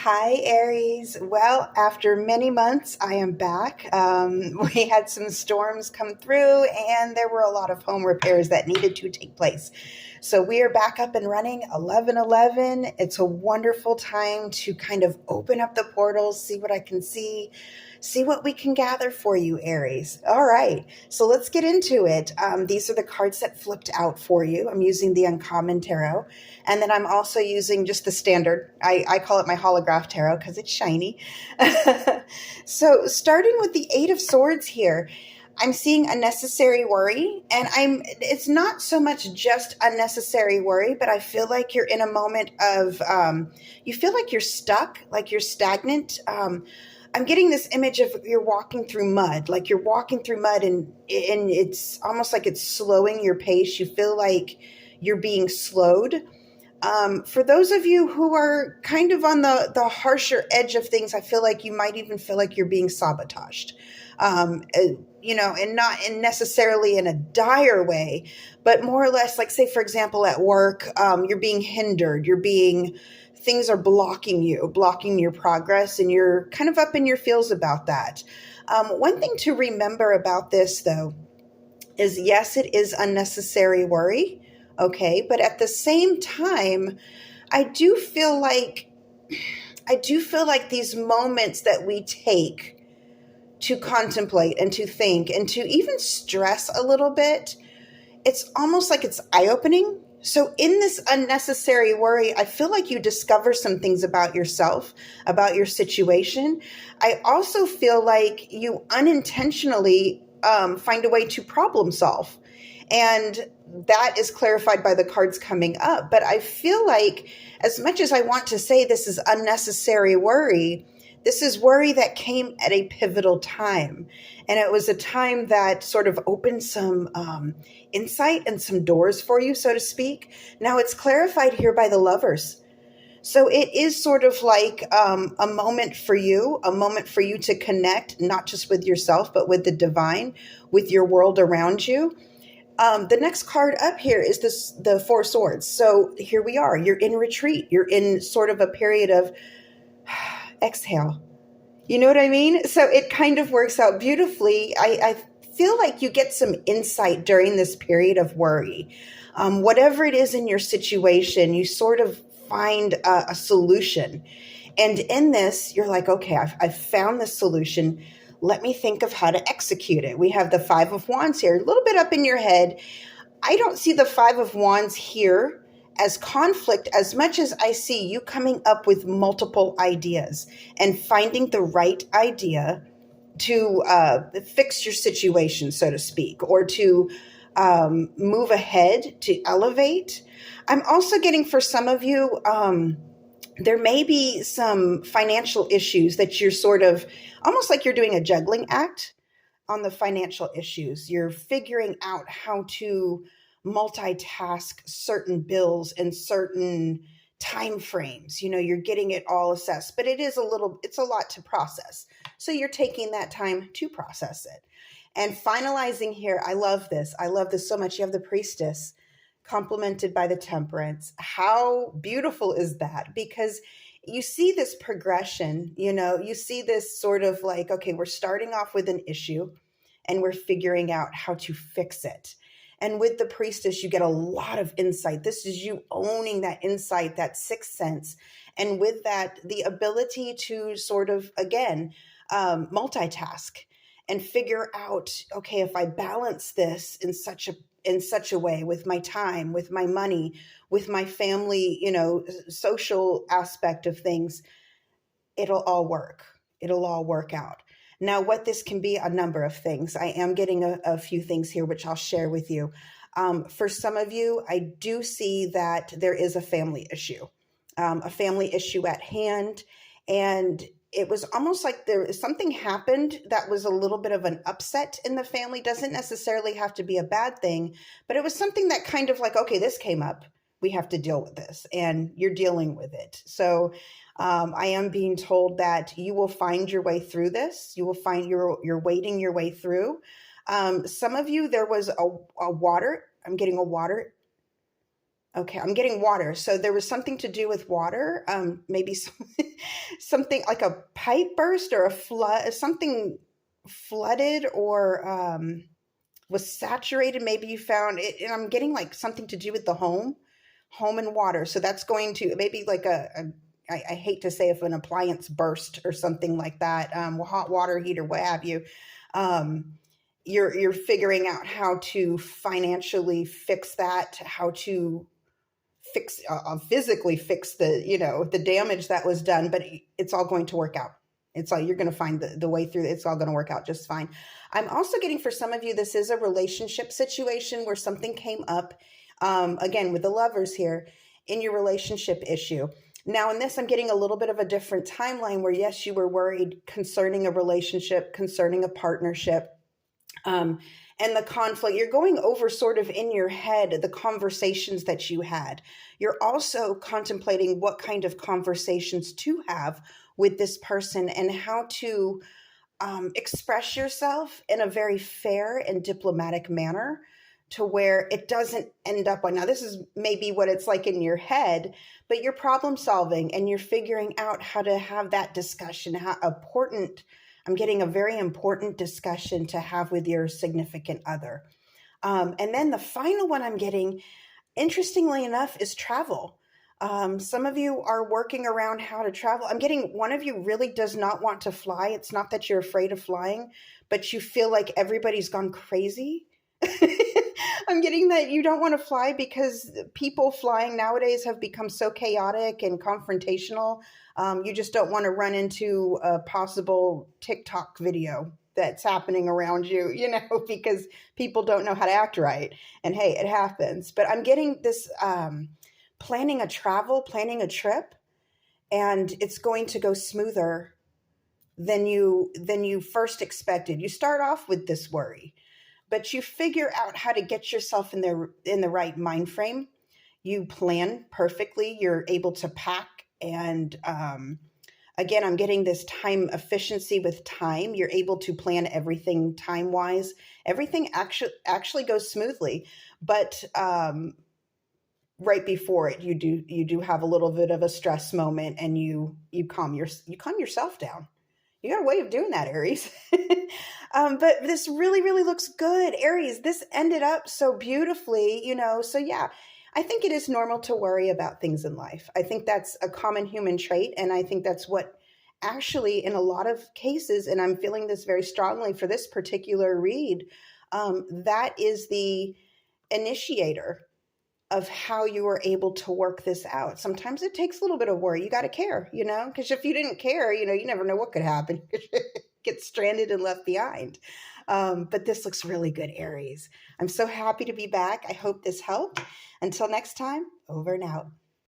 Hi, Aries. Well, after many months, I am back. We had some storms come through, and there were a lot of home repairs that needed to take place. So we are back up and running 11:11. It's a wonderful time to kind of open up the portals, see what I can see what we can gather for you, Aries. All right, so let's get into it. These are the cards that flipped out for you. I'm using the Uncommon Tarot. And then I'm also using just the standard. I call it my holograph tarot because it's shiny. So starting with the Eight of Swords here, I'm seeing unnecessary worry. And it's not so much just unnecessary worry, but I feel like you're in a moment of, you feel like you're stuck, like you're stagnant. I'm getting this image of you're walking through mud, like you're walking through mud and it's almost like it's slowing your pace. You feel like you're being slowed. For those of you who are kind of on the harsher edge of things, I feel like you might even feel like you're being sabotaged. And not necessarily in a dire way, but more or less, like say, for example, at work, you're being hindered, things are blocking you, blocking your progress, and you're kind of up in your feels about that. One thing to remember about this, though, is yes, it is unnecessary worry. Okay. But at the same time, I do feel like, these moments that we take to contemplate and to think and to even stress a little bit, it's almost like it's eye-opening. So in this unnecessary worry, I feel like you discover some things about yourself, about your situation. I also feel like you unintentionally find a way to problem solve. And that is clarified by the cards coming up. But I feel like as much as I want to say this is unnecessary worry, this is worry that came at a pivotal time. And it was a time that sort of opened some insight and some doors for you, so to speak. Now it's clarified here by the Lovers. So it is sort of like a moment for you, to connect, not just with yourself, but with the divine, with your world around you. The next card up here is the Four Swords. So here we are. You're in retreat. You're in sort of a period of exhale. You know what I mean? So it kind of works out beautifully. I feel like you get some insight during this period of worry. Whatever it is in your situation, you sort of find a solution. And in this, you're like, okay, I've found the solution. Let me think of how to execute it. We have the Five of Wands here, a little bit up in your head. I don't see the Five of Wands here as conflict as much as I see you coming up with multiple ideas and finding the right idea to fix your situation, so to speak, or to move ahead, to elevate. I'm also getting for some of you, there may be some financial issues that you're sort of almost like you're doing a juggling act on the financial issues. You're figuring out how to multitask certain bills and certain time frames. You're getting it all assessed, but it's a lot to process. So you're taking that time to process it. And finalizing here, I love this. I love this so much. You have the Priestess complemented by the Temperance. How beautiful is that? Because you see this progression, you see this sort of like, okay, we're starting off with an issue and we're figuring out how to fix it. And with the Priestess, you get a lot of insight. This is you owning that insight, that sixth sense. And with that, the ability to sort of, again, multitask and figure out, okay, if I balance this in such a way with my time, with my money, with my family, social aspect of things, it'll all work. It'll all work out. Now, what this can be, a number of things. I am getting a few things here, which I'll share with you. For some of you, I do see that there is a family issue at hand. And it was almost like something happened that was a little bit of an upset in the family. Doesn't necessarily have to be a bad thing, but it was something that kind of like, okay, this came up. We have to deal with this, and you're dealing with it. So I am being told that you will find your way through this. You will find you're wading your way through. Some of you, there was a water. I'm getting a water Okay, I'm getting water. So there was something to do with water. Maybe something like a pipe burst or a flood, something flooded or was saturated. Maybe you found it, and I'm getting like something to do with the home and water. So that's going to maybe like I hate to say if an appliance burst or something like that, hot water heater, what have you. Um, you're figuring out how to financially fix that, how to physically fix the damage that was done, but it's all going to work out. It's all, you're going to find the way through. It's all going to work out just fine. I'm also getting, for some of you, this is a relationship situation where something came up, again with the lovers here, in your relationship issue. Now in this, I'm getting a little bit of a different timeline where, yes, you were worried concerning a relationship, concerning a partnership, um, and the conflict. You're going over sort of in your head the conversations that you had. You're also contemplating what kind of conversations to have with this person and how to express yourself in a very fair and diplomatic manner to where it doesn't end up on, now this is maybe what it's like in your head, but you're problem solving and you're figuring out how to have that discussion. How important, I'm getting a very important discussion to have with your significant other. And then the final one I'm getting, interestingly enough, is travel. Some of you are working around how to travel. I'm getting one of you really does not want to fly. It's not that you're afraid of flying, but you feel like everybody's gone crazy. I'm getting that you don't want to fly because people flying nowadays have become so chaotic and confrontational. You just don't want to run into a possible TikTok video that's happening around you, because people don't know how to act right. And hey, it happens. But I'm getting this planning a travel, planning a trip, and it's going to go smoother than you first expected. You start off with this worry, but you figure out how to get yourself in the right mind frame. You plan perfectly. You're able to pack, and again, I'm getting this time efficiency with time. You're able to plan everything time wise. Everything actually goes smoothly, but right before it, you do have a little bit of a stress moment, and you calm yourself down. You got a way of doing that, Aries. But this really, really looks good, Aries. This ended up so beautifully. So yeah, I think it is normal to worry about things in life. I think that's a common human trait, and I think that's what actually, in a lot of cases, and I'm feeling this very strongly for this particular read, that is the initiator of how you were able to work this out. Sometimes it takes a little bit of worry. You got to care, because if you didn't care, you never know what could happen. Get stranded and left behind. But this looks really good, Aries. I'm so happy to be back. I hope this helped. Until next time, over and out.